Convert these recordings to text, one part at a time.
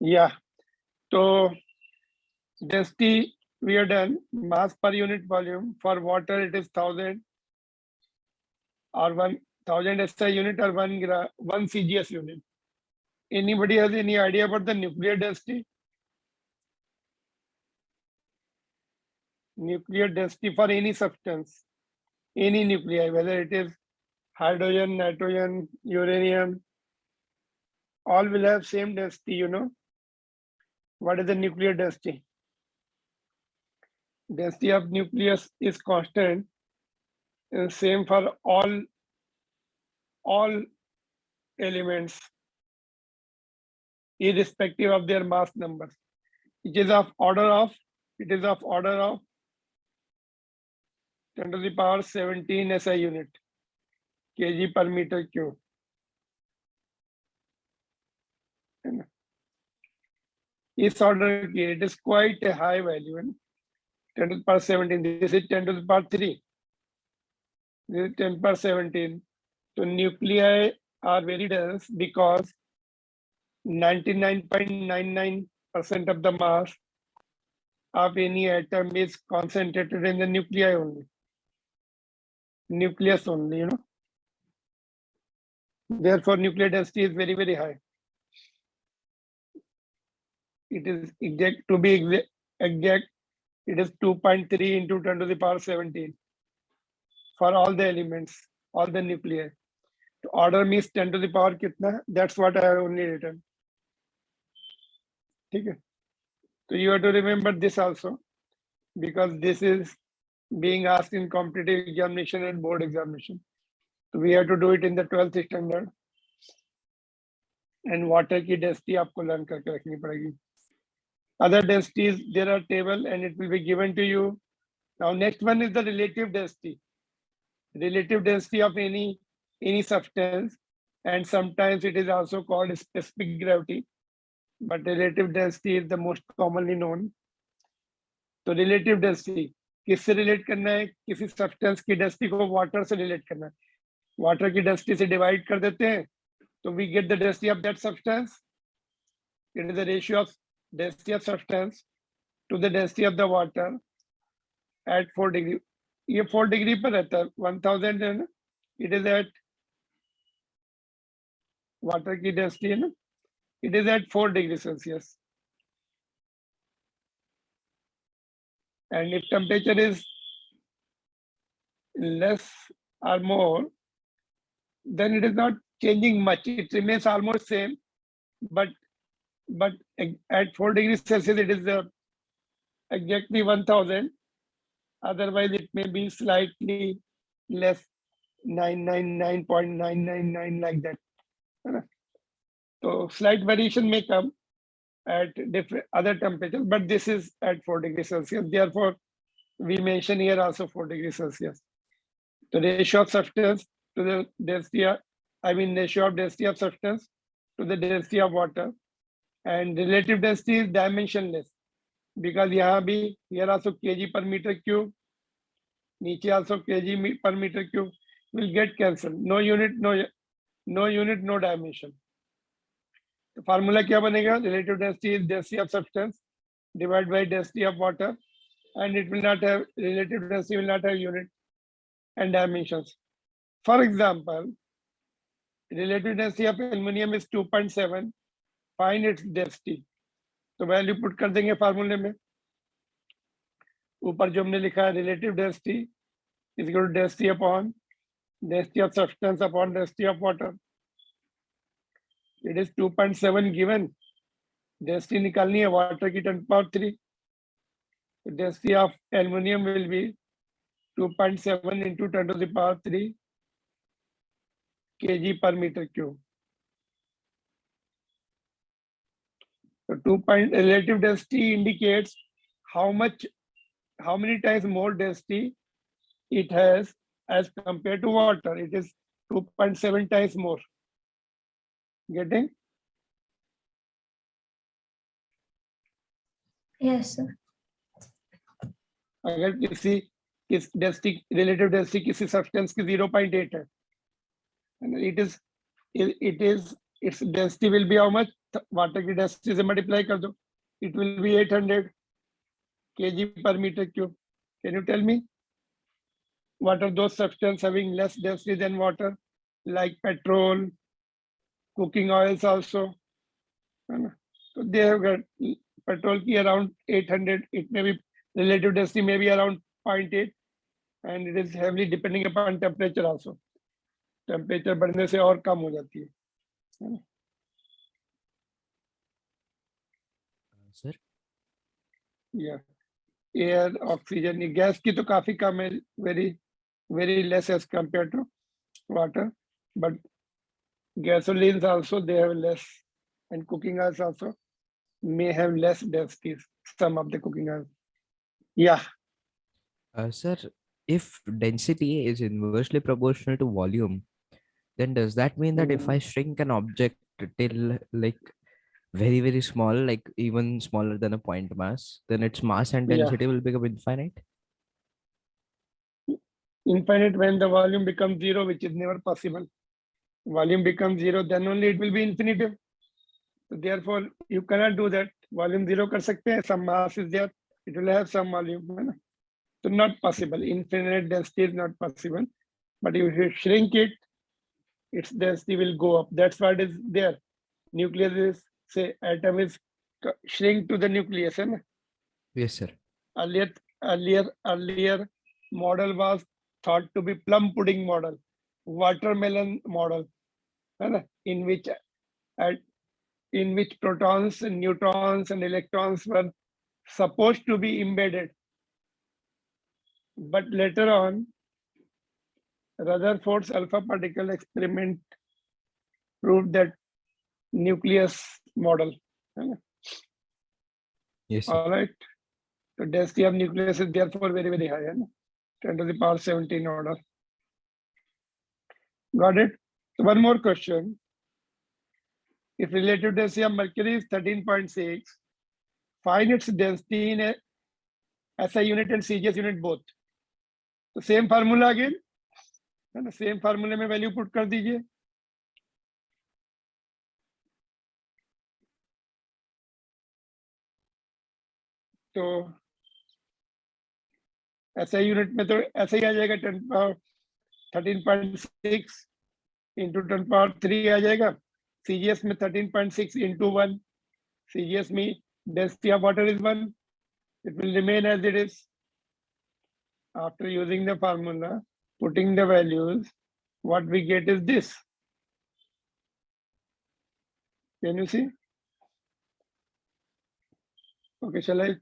Yeah. So density we are done. Mass per unit volume for water it is 1000 or 1000 SI unit or 1 CGS unit. Anybody has any idea about the nuclear density? Nuclear density for any substance, any nuclei, whether it is hydrogen, nitrogen, uranium, all will have same density, you know. What is the nuclear density? Density of nucleus is constant, same for all elements, irrespective of their mass numbers. It is of order of 10 to the power 17 SI unit, kg per meter cube. This order it is quite a high value. 10 to the power 17. This is 10 to the power 3. This is 10 per 17. So nuclei are very dense because 99.99% of the mass of any atom is concentrated in the nuclei only. Nucleus only, you know. Therefore, nuclear density is very, very high. It is exact, to be exact, it is 2.3 into 10 to the power 17 for all the elements, all the nuclei. To order means 10 to the power kitna? That's what I have only written. Okay. So you have to remember this also, because this is being asked in competitive examination and board examination. So we have to do it in the 12th standard. And water की density आपको learn करके रखनी पड़ेगी. Other densities, there are table and it will be given to you. Now next one is the relative density. Relative density of any substance, and sometimes it is also called specific gravity, but relative density is the most commonly known. तो relative density किससे relate करना है? किसी substance की density को water से relate करना है. Water की density से divide कर देते हैं, तो we get the density of that substance. It is the ratio of density of substance to the density of the water at 4 degree. ये 4 degree पर रहता है. 1000 है ना, it is at water की density है ना, it is at 4 degrees Celsius. And if temperature is less or more, then it is not changing much. It remains almost same, but at 4 degrees Celsius it is exactly 1000. Otherwise it may be slightly less, 999.999 like that. So slight variation may come at different other temperatures, but this is at 4 degrees Celsius. Therefore, we mention here also 4 degrees Celsius. The ratio of substance to the density of, ratio of density of substance to the density of water, and relative density is dimensionless, because here also kg per meter cube, नीचे also kg per meter cube will get cancelled. No unit, no dimension. The formula क्या बनेगा? Relative density is density of substance divided by density of water, and it will not have, relative density will not have unit and dimensions. For example, relative density of aluminum is 2.7. Find its density. तो value put कर देंगे फार्मूले में. ऊपर जो हमने लिखा है relative density is equal to density upon density of substance upon density of water. It is 2.7 given. Density निकालनी है water की 10 power 3. The density of aluminum will be 2.7 into 10 to the power 3 kg per meter cube. So relative density indicates how many times more density it has as compared to water. It is 2.7 times more. Getting? Yes, sir. अगर किस density, relative density किसी substance की 0.8 है, it is its density will be how much? Water की density से multiply कर दो. It will be 800 kg per meter cube. Can you tell me what are those substances having less density than water, like petrol, cooking oils also? So they have got petrol की around 800. It may be relative density may be around 0.8, and it is heavily depending upon temperature also. Temperature बढ़ने से और कम हो जाती है. Sir? Yeah. Air, oxygen, gas की तो काफी कम है, very less as compared to water, but gasolines also they have less, and cooking oils also may have less densities, some of the cooking oils. Yeah, Sir, if density is inversely proportional to volume, then does that mean that if I shrink an object till like very, very small, like even smaller than a point mass, then its mass and yeah. density will become infinite? Infinite when the volume becomes zero, which is never possible. Volume becomes zero, then only it will be infinitive. So therefore, you cannot do that. Volume zero कर सकते हैं, some mass is there, it will have some volume, है ना? So not possible. Infinite density is not possible. But if you shrink it, its density will go up. That's what is there. Nucleus is, say, atom is shrink to the nucleus. है ना? Yes, sir. Earlier model was thought to be plum pudding model, watermelon model, है ना? In which protons and neutrons and electrons were supposed to be embedded. But later on, Rutherford's alpha particle experiment proved that nucleus model. Yes, sir. All right. The density of nucleus is therefore very, very high. 10 to the power 17 order. Got it? So one more question. If relative density of mercury is 13.6, find its density in a SI unit and CGS unit both. So same formula again. है ना, same फार्मूले में value put कर दीजिए. तो ऐसा unit में तो ऐसा ही आ जाएगा 13.6 इंटू 10⁻³ आ जाएगा. CGS में 13.6 into 1. CGS में density of water is 1. It will remain as it is. After using the formula, putting the values, what we get is this. Can you see? Okay, shall I?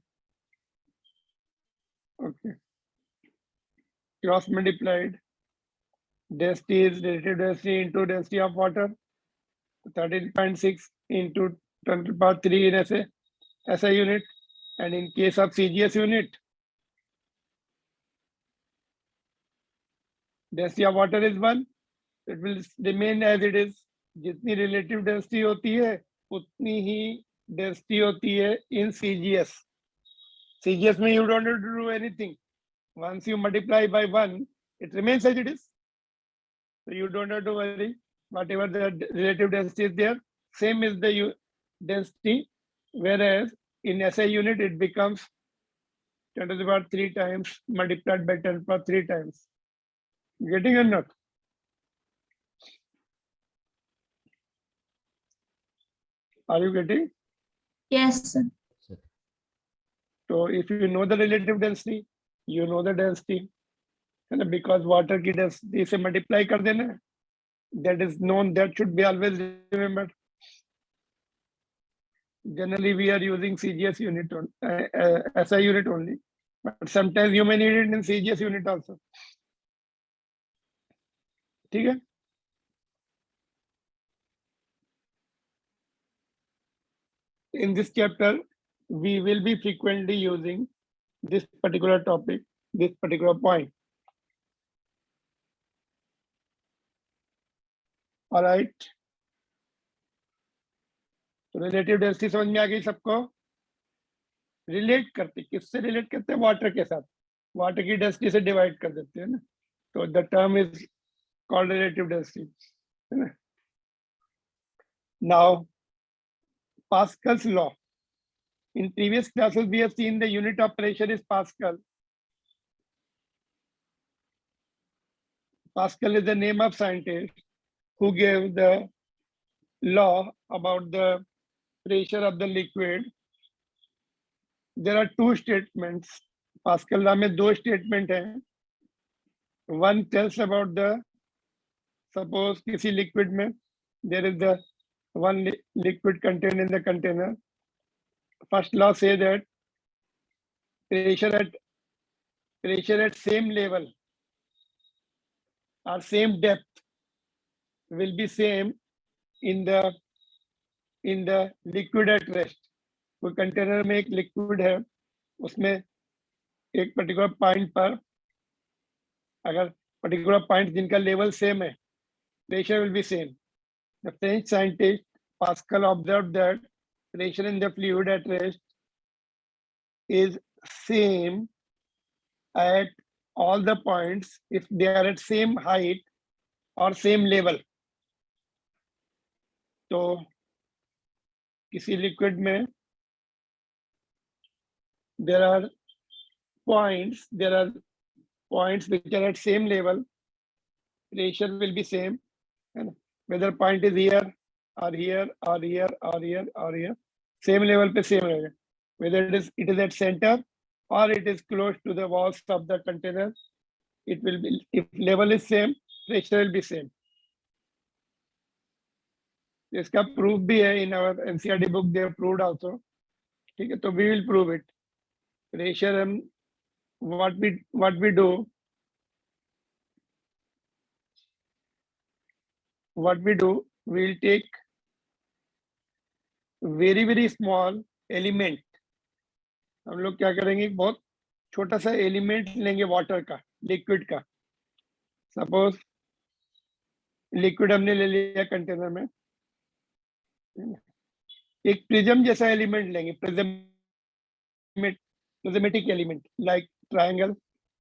Okay. Cross multiplied. Density is relative density into density of water. 13.6 into 10⁻³ in SI unit. And in case of CGS unit, density of water is 1. It will remain as it is. जितनी relative density होती है उतनी ही density होती है in CGS. CGS में you don't have to do anything. Once you multiply by 1, it remains as it is. So you don't have to worry. Whatever the relative density is there, same is the density. Whereas in SI unit, it becomes 10⁻³ times multiplied by 10⁻³ times. Getting or not? Are you getting? Yes, sir. So if you know the relative density, you know the density. And because water की density से multiply कर देना, that is known, that should be always remembered. Generally, we are using CGS unit on SI unit only, but sometimes you may need it in CGS unit also. ठीक है? In this chapter, we will be frequently using this particular topic, this particular point. All right. तो relative density समझ में आ गई सबको? Relate करते, किससे relate करते हैं? वाटर के साथ. वाटर की डेंसिटी से डिवाइड कर देते हैं ना. तो the term is called relative density, है ना. Now, Pascal's law. In previous classes, we have seen the unit of pressure is Pascal. Pascal is the name of scientist who gave the law about the pressure of the liquid. There are two statements. Pascal law में दो statement हैं. One tells about the, suppose किसी liquid में there is the one liquid contained in the container. First law say that pressure at same level or same depth will be same in the liquid at rest. कोई container में एक liquid है, उसमें एक particular point पर अगर particular point जिनका level same है, pressure will be same. The French scientist Pascal observed that pressure in the fluid at rest is same at all the points if they are at same height or same level. तो किसी liquid में there are points which are at same level, pressure will be same, and whether point is here or here or here or here or here, same level पे same रहेगा. Whether it is at center or it is close to the walls of the container, it will be, if level is same, pressure will be same. इसका proof भी है in our NCERT book, they have proved also. ठीक है, तो we will prove it. Pressure हम what we do, we'll take very small element. हम लोग क्या करेंगे, बहुत छोटा सा एलिमेंट लेंगे वाटर का, लिक्विड का. सपोज लिक्विड हमने ले लिया कंटेनर में, एक प्रिज्म जैसा एलिमेंट लेंगे, प्रिज्मेटिक एलिमेंट लाइक ट्रायंगल,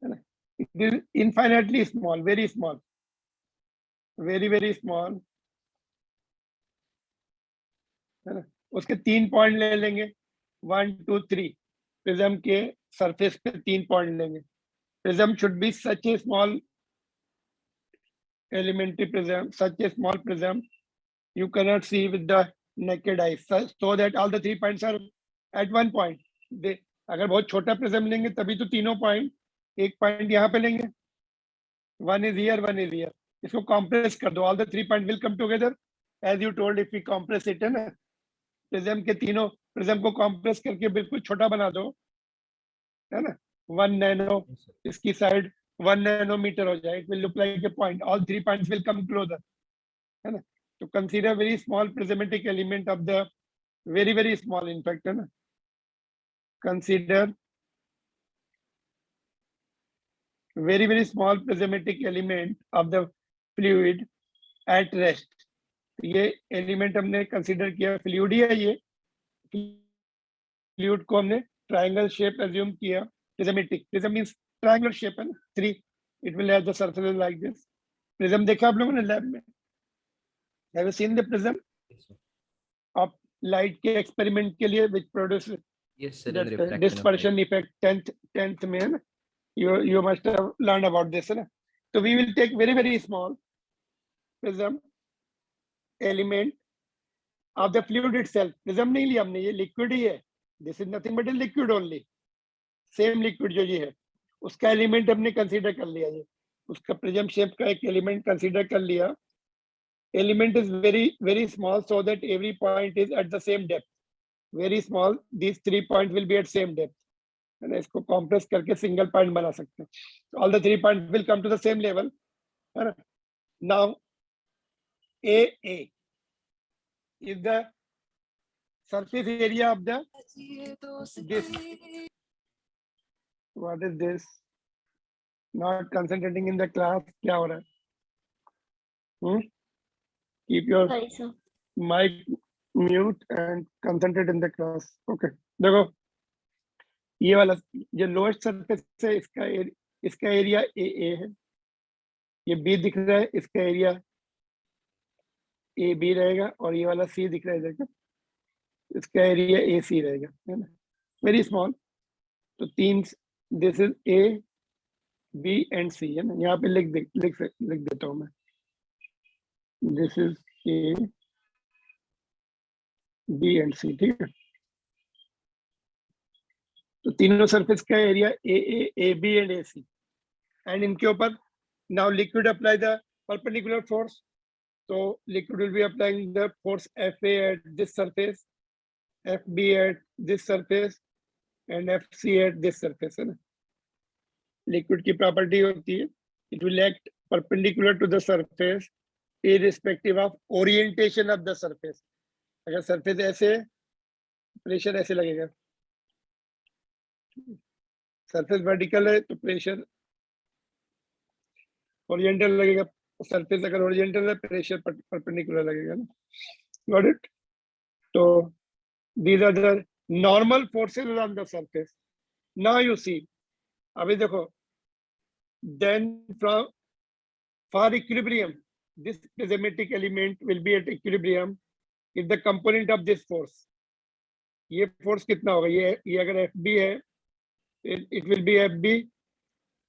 है ना. It is infinitely small, very small, very small, है ना. उसके 3 पॉइंट ले लेंगे, 1 2 3. प्रिज्म के सरफेस पे 3 पॉइंट लेंगे. Prism should be such A small elementary prism, such a small prism you cannot see with the naked eye, so that all the 3 points are at one point. अगर बहुत छोटा prism लेंगे तभी तो तीनों point, एक point यहाँ पे लेंगे, 1 is here, 1 is here. इसको compress कर दो, all the 3 points will come together as you told. If we compress it, है ना, प्रिज्म के तीनों प्रिज्म को compress करके बिल्कुल छोटा बना दो, है ना, 1 nano, इसकी साइड 1 nanometer हो जाए, it will look like a point. All 3 points will come closer, है ना. तो consider very small prismatic element of the very small, in fact, है ना. Consider very small prismatic element of the fluid at rest. ये element हमने consider किया, fluid ही है ये. फ्लूइड को हमने ट्रायंगल शेप एज्यूम किया, prismatic. Prism means triangular shape, है ना, 3. It will have the surface like this. Prism देखा आप लोगों ने लैब में? Have you seen the prism of light के एक्सपेरिमेंट के लिए which produces Yes, sir. that In reflection of dispersion light. effect 10th में, है ना. You must have learned about this, है ना. So we will take very small prism element of the fluid itself. Prism नहीं लिया हमने, ये liquid ही है. This is nothing but a liquid only. Same liquid जो ये है, उसका एलिमेंट हमने कंसीडर कर लिया. ये उसका प्रिज्म शेप का एक एलिमेंट कंसीडर कर लिया. Element is very small so that every point is at the same depth. Very small, these 3 points will be at same depth, है ना. इसको compress करके सिंगल पॉइंट बना सकते हैं. All the 3 points will come to the same level, है ना. Now AA is the surface area of the this. What is this? Not concentrating in the class. क्या हो रहा है? Keep your Sorry, sir. mic mute and concentrate in the class. Okay. देखो, ये वाला जो लोएस्ट सरफेस है, इसका एरिया AA है. ये B दिख रहा है, इसका एरिया ए बी रहेगा और ये वाला सी दिख रहा है देखो, इसका एरिया ए सी रहेगा, है ना, वेरी स्मॉल। तो तीन, this is A B and C, है ना, यहाँ पे लिख देता हूँ मैं, this is A B and C, ठीक है। तो तीनों सरफेस का area A B and A C, and इनके ऊपर now liquid apply the perpendicular force. So liquid will be applying the force FA at this surface, FB at this surface, and FC at this surface, है ना। Liquid की property होती है, it will act perpendicular to the surface, irrespective of orientation of the surface. अगर surface ऐसे है, pressure ऐसे लगेगा, surface vertical है तो pressure horizontal लगेगा, surface अगर horizontal है pressure perpendicular लगेगा ना। Got it? तो these are the normal forces on the surface. Now you see, अभी देखो, then from for equilibrium, this prismatic element will be at equilibrium if the component of this force, ये force कितना होगा, ये अगर FB है, it will be FB।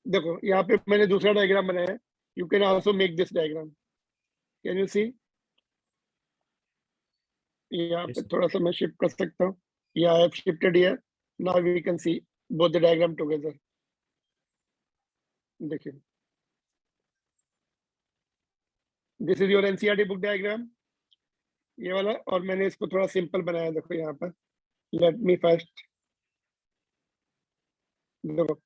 देखो यहाँ पे मैंने दूसरा डायग्राम बनाया है, you can also make this diagram, can you see? यहाँ पे Yes. थोड़ा सा मैं शिफ्ट कर सकता हूँ, yeah, I have shifted here, now we can see both the diagram together। देखिए, this is your NCERT book diagram, ये वाला, और मैंने इसको थोड़ा सिंपल बनाया, देखो यहाँ पर, लेट मी फर्स्ट, देखो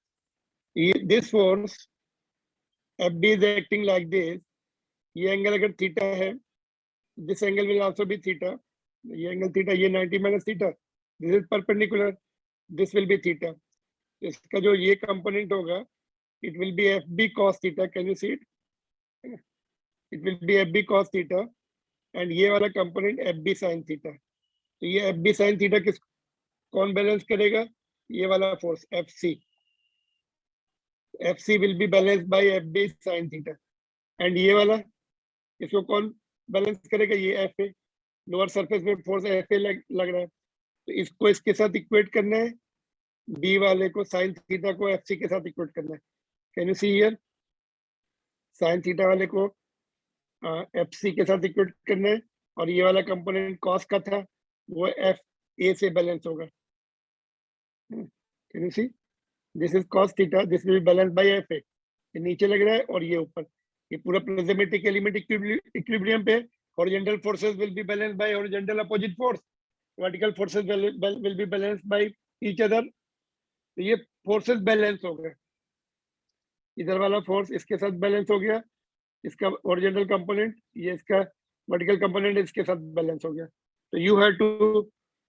ये this force F B is acting like this, ये एंगल अगर थीटा है, this angle will also be theta, ये एंगल थीटा, ये 90 minus theta, this is perpendicular, this will be theta, इसका जो ये कंपोनेंट होगा, it will be F B cos theta, can you see it, it will be F B cos theta, and ये वाला component F B sine theta. तो ये F B sine theta किस कौन बैलेंस करेगा, ये वाला force F C, F C will be balance by F B sine theta, and ये वाला इसको कौन बैलेंस करेगा, ये एफ ए, लोअर सरफेस में फोर्स एफ ए लग रहा है, तो इसको इसके साथ इक्वेट करना है, बी वाले को साइन थीटा को एफ सी के साथ इक्वेट करना है, can you see here, sine theta वाले को एफ सी के साथ इक्वेट करना है, और ये वाला कंपोनेंट कॉस का था, वो एफ ए से बैलेंस होगा, can you see, this is cos theta, this will balance by F A, ये नीचे लग रहा है और ये ऊपर, ये पूरा प्रिज्मेटिक एलिमेंट इक्विलिब्रियम पे, horizontal forces will be balanced bye horizontal opposite force, vertical forces will be balanced by each other, तो ये फोर्सेस बैलेंस हो गए, इधर वाला फोर्स इसके साथ बैलेंस हो गया, इसका हॉरिजॉन्टल कंपोनेंट, ये इसका वर्टिकल कंपोनेंट इसके साथ बैलेंस हो गया, तो you have to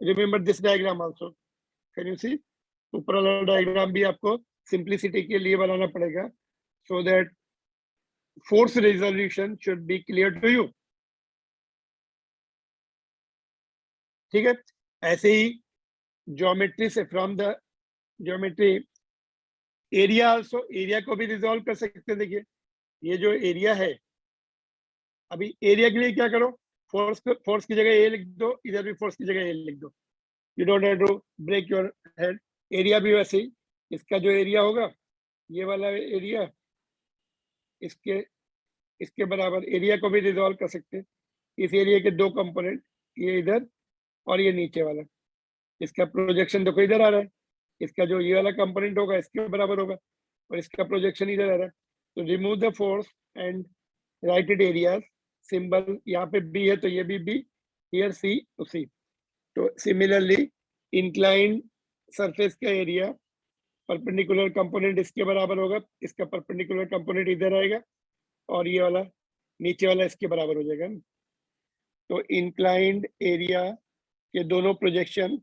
remember this diagram also, can you see, ऊपर वाला डायग्राम भी आपको सिंप्लिसिटी के लिए बनाना पड़ेगा, so that force resolution should be clear to you, ठीक है। ऐसे ही ज्योमेट्री से, from the geometry area also, area को भी रिजॉल्व कर सकते हैं। देखिए ये जो एरिया है, अभी एरिया के लिए क्या करो, फोर्स की जगह ए लिख दो, इधर भी फोर्स की जगह ए लिख दो, you don't have to break your head. Area भी वैसे ही, इसका जो एरिया होगा, ये वाला एरिया, इसके बराबर, एरिया को भी रिजॉल्व कर सकते हैं, इस एरिया के दो कंपोनेंट, ये इधर और ये नीचे वाला, इसका प्रोजेक्शन देखो इधर आ रहा है, इसका जो ये वाला कंपोनेंट होगा इसके बराबर होगा, और इसका प्रोजेक्शन इधर आ रहा है, तो remove the force and right it areas, symbol यहाँ पे बी है तो ये भी बी, हियर सी तो सी, तो सिमिलरली इंक्लाइंड सरफेस का एरिया, परपेंडिकुलर कंपोनेंट इसके बराबर होगा, इसका परपेंडिकुलर कंपोनेंट इधर आएगा, और ये वाला नीचे वाला इसके बराबर हो जाएगा, तो इंक्लाइंड एरिया के दोनों projection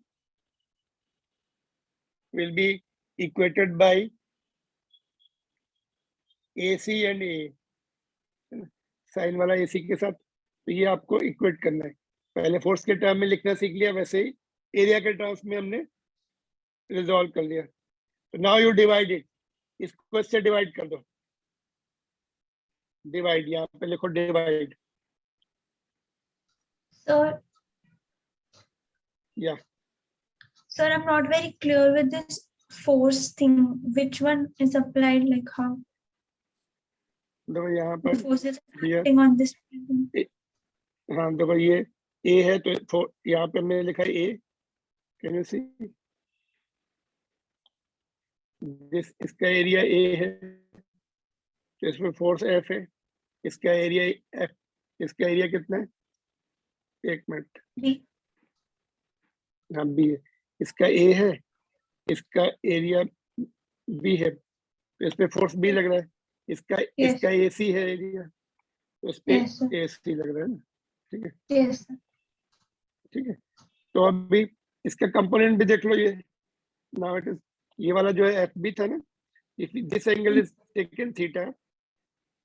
will be equated by AC and A, sine वाला AC के साथ, तो ये आपको इक्वेट करना है, पहले फोर्स के टर्म में लिखना सीख लिया, वैसे ही एरिया के टर्म्स में हमने रिजॉल्व कर लिया, तो नाउ यू डिवाइड इट, इसको इससे डिवाइड कर दो, डिवाइड, यहाँ पे लिखो divide, Sir, Yeah, sir, I'm not very clear with this force thing. Which one is applied? Like how देखो यहाँ the पर force is here acting on this person? हाँ देखो ये ए है तो यहाँ पे हमने लिखा है ए, कैन यू सी दिस, इसका एरिया ए है तो इसमें फोर्स एफ है, इसका एरिया एफ, इसका एरिया कितना है, एक मिनट, B. हाँ बी है, इसका ए है, इसका एरिया बी है तो इस पे फोर्स बी लग रहा है, इसका Yes. इसका ए सी है एरिया तो इस पे Yes, sir. ए सी लग रहा है ना, ठीक है Yes, sir. ठीक है। तो अभी इसका कंपोनेंट भी देख लो, ये नाउ इट इज, ये वाला जो है एफ बी था ना, if this angle is taken theta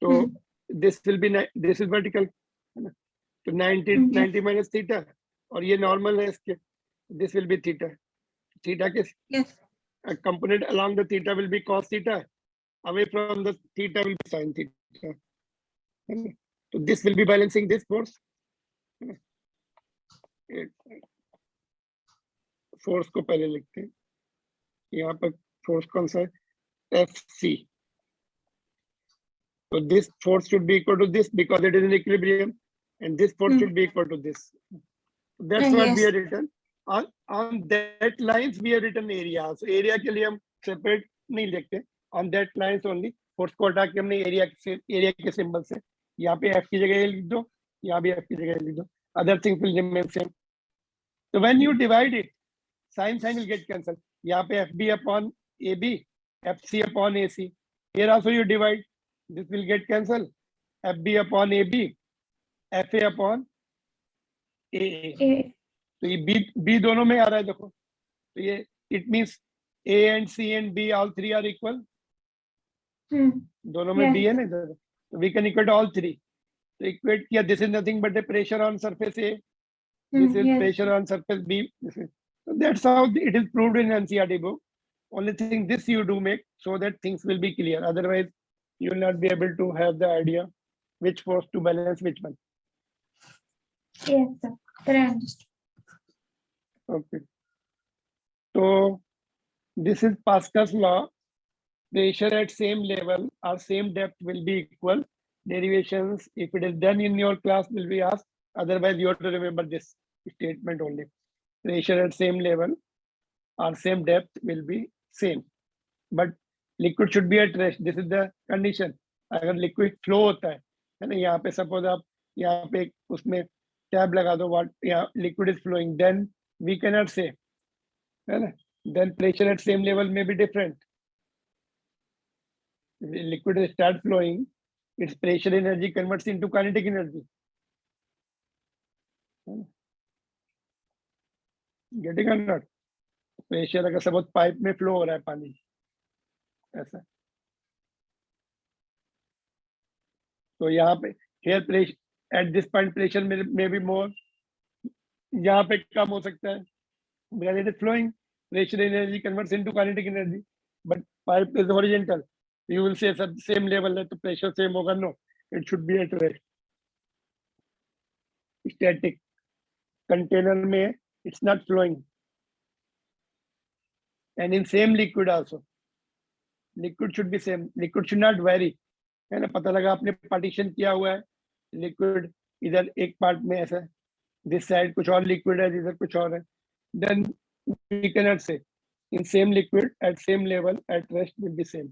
तो this will be, this is vertical है ना, तो 90 Mhm. 90 माइनस थीटा और ये नॉर्मल है इसके, this will be theta, theta के Yes. component along the theta will be cos theta, away from the theta will be sin theta, है ना? तो this will be balancing this force, है ना? फोर्स को पहले लिखते हैं, यहाँ पर फोर्स कौन सा है, F C, so this force should be equal to this because it is in equilibrium and this force should be equal to this, that's what we Yes. have written on that lines we have written area, so area के लिए हम separate नहीं लिखते, on that lines only force को हटा के हमने area के symbol से यहाँ पे f की जगह लिख दो, यहाँ भी f की जगह लिख दो, other things will remain same. So when you divide it, sin will get cancelled, यहाँ पे fb upon ab, fc upon ac, here also you divide, this will get cancelled, fb upon ab, fa upon aa, A. तो ये B दोनों में आ रहा है देखो, तो ये it means A and C and B all three are equal, दोनों में Yes. बी है ना इधर, तो we can equate all three, तो इक्वेट किया, this is nothing but a pressure on surface A, this is Yes. pressure on surface B, this is, so that's how it is proved in NCERT book, only thing this you do make so that things will be clear, otherwise you will not be able to have the idea which force to balance which one. Yes, sir. Sir, I understood. Okay, so this is Pascal's law, pressure at same level or same depth will be equal, derivations if it is done in your class will be asked, otherwise you have to remember this statement only, pressure at same level or same depth will be same, but liquid should be at rest, this is the condition, अगर liquid flow होता है ना, यहाँ पे suppose आप यहाँ पे उसमें टैब लगा दो, what यहाँ liquid is flowing, then we cannot say, है ना, then pressure at same level may be different, if the liquid start flowing, its pressure energy converts into kinetic energy, getting or not, pressure अगर suppose pipe में flow हो रहा है पानी ऐसा, तो यहाँ पे here pressure at this point pressure में बी मोर, यहाँ पे कम हो सकता है because it is flowing, pressure energy converts into kinetic energy, but pipe is horizontal, you will say सब same level है तो pressure same होगा, no, it should be at rest, static, container में it's not flowing, and in same liquid also, liquid should be same, liquid should not vary, है ना, पता लगा आपने पार्टीशन किया हुआ है, लिक्विड इधर एक पार्ट में ऐसा, दिस साइड कुछ और लिक्विड है, इधर कुछ और है, देन वी कैन नॉट से in same liquid at same level at rest will be same,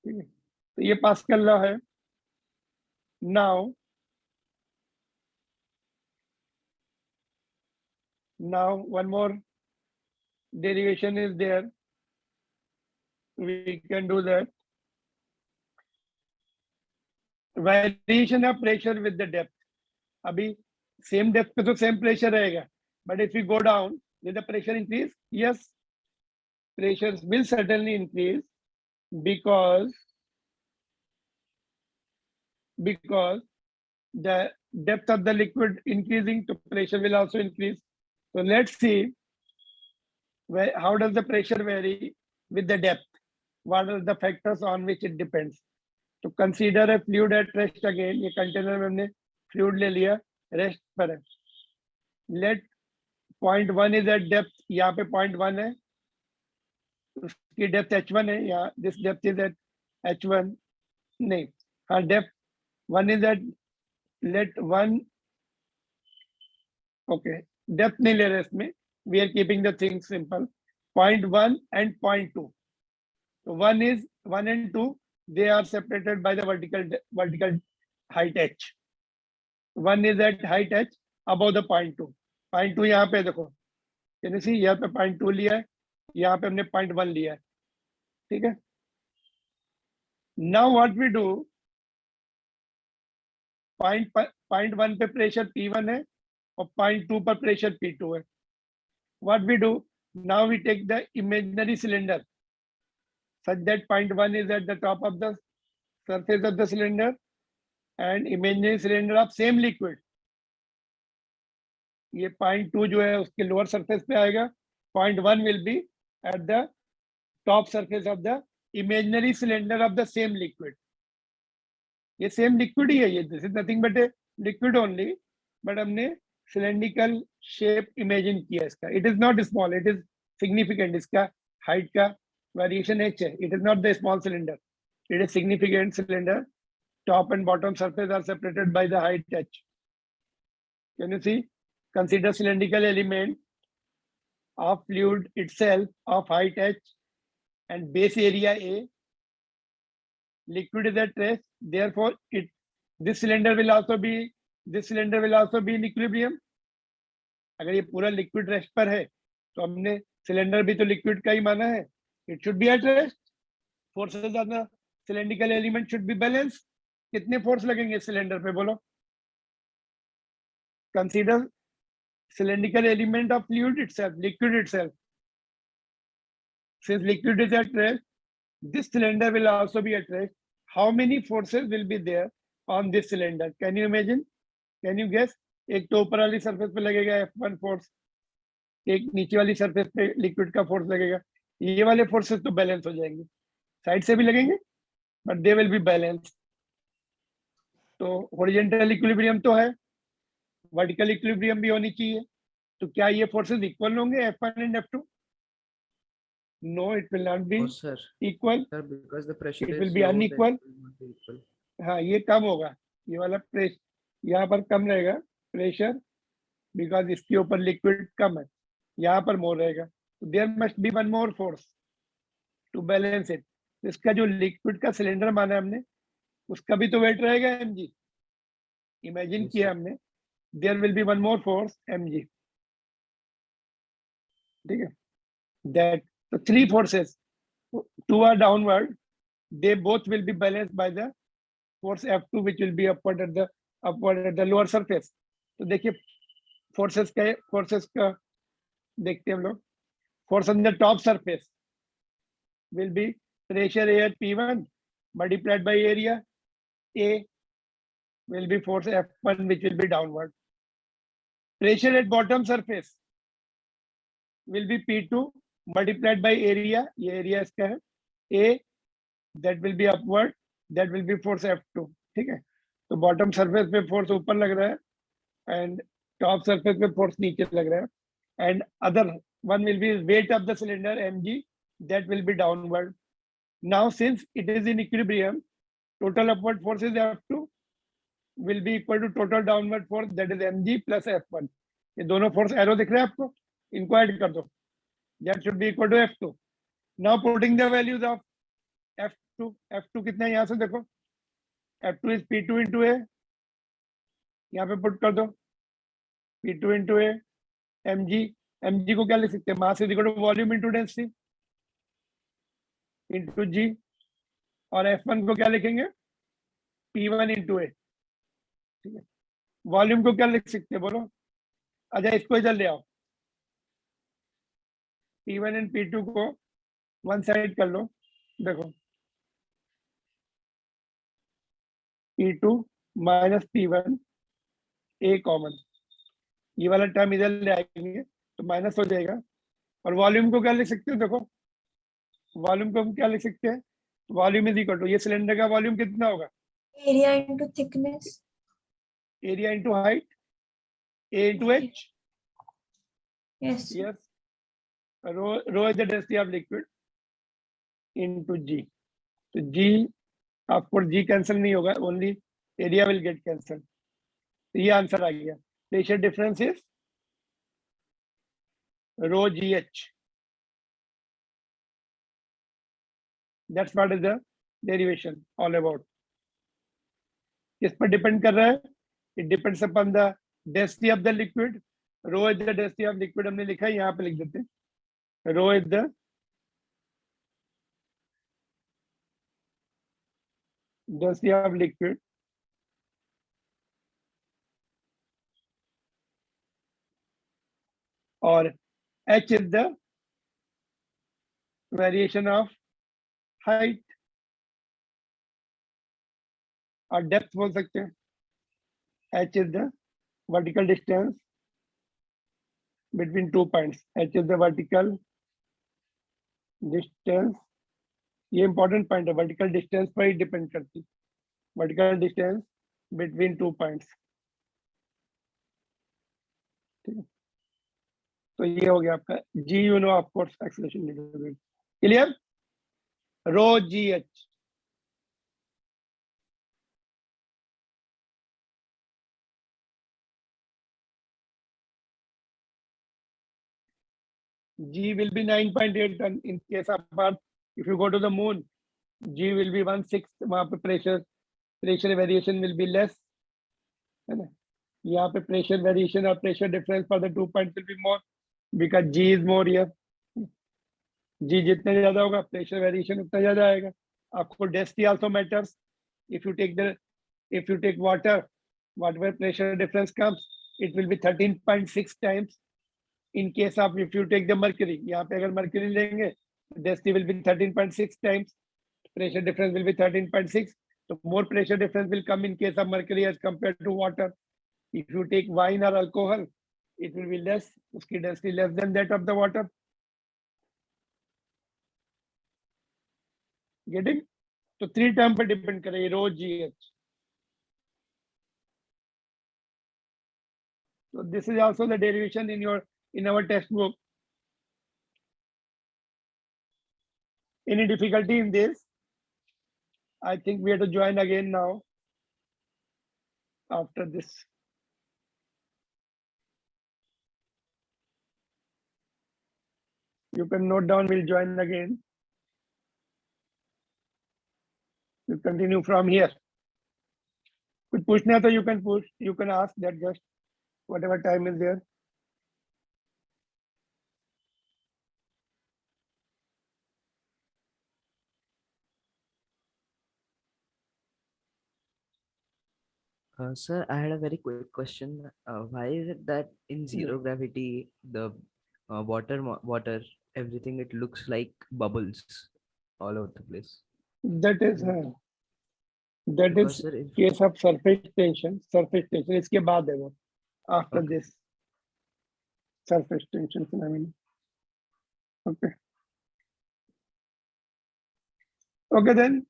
ठीक है, तो ये पास्कल लॉ है. Now one more derivation is there, we can do that, variation of pressure with the depth, अभी same depth पे तो same pressure रहेगा, but if you go down with the pressure increase, yes pressure will certainly increase because the depth of the liquid increasing, so pressure will also increase. So let's see how does the pressure vary with the depth, what are the factors on which it depends. तो consider a fluid at rest again, ये container में हमने fluid ले लिया, rest पर है। Let point 1 is eight depth, यहाँ पे पॉइंट 1 है, उसकी डेप्थ h1 है, यहाँ this depth is eight h1, नहीं हाँ depth 1 is at, let 1, okay depth नहीं ले रहे इसमें, we are keeping the thing simple, point 1 and point 2, so 1 and 2 they are separated by the vertical height h, 1 is at height h above the point 2, point 2 यहाँ पे देखो, can you सी, यहाँ पे point 2 लिया है, यहाँ पे हमने point 1 लिया है, ठीक है। Now what we do, point 1 पे प्रेशर P1 है और पॉइंट 2 पर प्रेशर P2 है। What we do, now we take the imaginary cylinder such that point 1 is at the top of the surface of the cylinder and imaginary cylinder of same liquid, ये point 2 जो है उसके lower surface पे आएगा, point 1 will be at the top surface of the imaginary cylinder of the same liquid, ये same liquid ही है, ये this is nothing but a liquid only, but हमने cylindrical shape imagine किया इसका, it is not small, it is significant, इसका height का variation h है, it is not the small cylinder, it is significant cylinder, top and bottom surface are separated by the height h. Can you see, consider cylindrical element of fluid itself of height h and base area a, liquid is at rest, therefore this cylinder will also be in equilibrium, अगर ये पूरा liquid rest पर है तो हमने cylinder भी तो liquid का ही माना है, it should be at rest, forces on the cylindrical element should be balanced, कितने force लगेंगे cylinder पे बोलो, consider cylindrical element of fluid itself, liquid itself, since liquid is at rest, this cylinder will also be at rest, how many forces will be there on this cylinder, can you imagine, can you guess, एक तो ऊपर वाली surface पे लगेगा F1 force, एक नीचे वाली surface पे लिक्विड का फोर्स लगेगा, ये वाले फोर्सेस तो बैलेंस हो जाएंगे, साइड से भी लगेंगे but they will be balance, तो हॉरिजॉन्टल इक्विलिब्रियम तो है, वर्टिकल इक्विलिब्रियम भी होनी चाहिए, तो क्या ये फोर्सेस इक्वल होंगे F1 and F2? No, it will not be equal, it will be unequal, हाँ ये कम होगा, ये वाला प्रेशर यहाँ पर कम रहेगा प्रेशर, बिकॉज इसके ऊपर लिक्विड कम है, यहाँ पर मोर रहेगा, there must be one more force to balance it, इसका जो लिक्विड का सिलेंडर माना है हमने, उसका भी तो वेट रहेगा mg, इमेजिन किया हमने, there will be one more force mg, ठीक है, that the three forces, two are downward, they both will be balanced by the force F2 which will be upward at the lower surface, तो देखिए forces का देखते हैं हम लोग, force on the top surface will be pressure A at P1 multiplied by area A will be force F1 which will be downward, pressure at bottom surface will be P2 multiplied by area, ये area इसका है A, that will be upward, that will be force F2, ठीक है, तो bottom surface पे force ऊपर लग रहा है and top surface पे force नीचे लग रहा है, and other one will be weight of the cylinder mg, that will be downward. Now since it is in equilibrium, total upward force is F2 will be equal to total downward force, that is mg plus F1, ये दोनों force arrow दिख रहे हैं आपको, इनको add कर दो, that should be equal to F2. Now putting the values of F2 कितना है यहाँ से देखो, F2 is P2 into A, यहाँ पे पुट कर दो P2 into A, mg को क्या लिख सकते हैं, mass is equal to volume into density into g, और F1 को क्या लिखेंगे, P1 into A, ठीक है, वॉल्यूम को क्या लिख सकते हैं बोलो, अच्छा इसको इधर ले आओ, P1 एंड P2 को वन साइड कर लो, देखो P2 minus P1 A common, ये वाला टर्म इधर ले आएंगे तो माइनस हो जाएगा, और वॉल्यूम को क्या लिख सकते हो, देखो वॉल्यूम को हम क्या लिख सकते हैं, वॉल्यूम इज इक्वल टू, ये सिलेंडर का वॉल्यूम कितना होगा, area into thickness, area into height, A into H. Yes. Yes. Rho is the density of liquid into G. So G, of course, G cancel नहीं होगा, only area will get cancelled. तो ये answer आ गया. Pressure difference is rho GH. That's what is the derivation all about. किस पर depend कर रहा है? It depends upon the density of the liquid. Rho is the density of liquid हमने लिखा है, यहाँ पे लिख देते हैं. Rho is the density of liquid और H is the variation of height और depth बोल सकते हैं. H is the vertical distance between 2 points. H is the vertical distance. ये important point है, vertical distance पर ही depend करती है. Vertical distance between 2 points. ठीक है, तो ये हो गया आपका G, you know of course acceleration. Clear? Rho GH. G will be 9.8 ton in case of Earth. If you go to the moon, G will be 1/6. वहाँ पे pressure variation will be less. है ना? यहाँ पे pressure variation और pressure difference for the 2 points will be more because G is more here. G जितने ज़्यादा होगा pressure variation उतना ज़्यादा आएगा. आपको density also matters. If you take water, whatever pressure difference comes, it will be 13.6 times. In case of if you take the mercury, यहाँ पे अगर mercury लेंगे, density will be 13.6 times. Pressure difference will be 13.6. So more pressure difference will come in case of mercury as compared to water. If you take wine or alcohol, it will be less. उसकी density less than that of the water. Getting? तो 3 term पे depend करेगी rho GH. So this is also the derivation in our textbook. Any difficulty in this? I think we have to join again now after this. You can note down, we'll join again. You continue from here. कुछ पूछना है तो you can push, you can ask that just whatever time is there. Sir, I had a very quick question. Why is it that in zero gravity, the water, everything, it looks like bubbles all over the place? That is Because sir, if, case of surface tension. इसके बाद है वो. After Okay. this surface tension phenomenon. Okay. Okay then,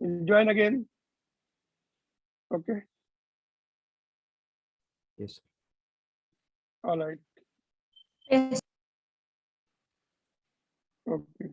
we'll join again. Okay. yes. All right. Yes. Okay.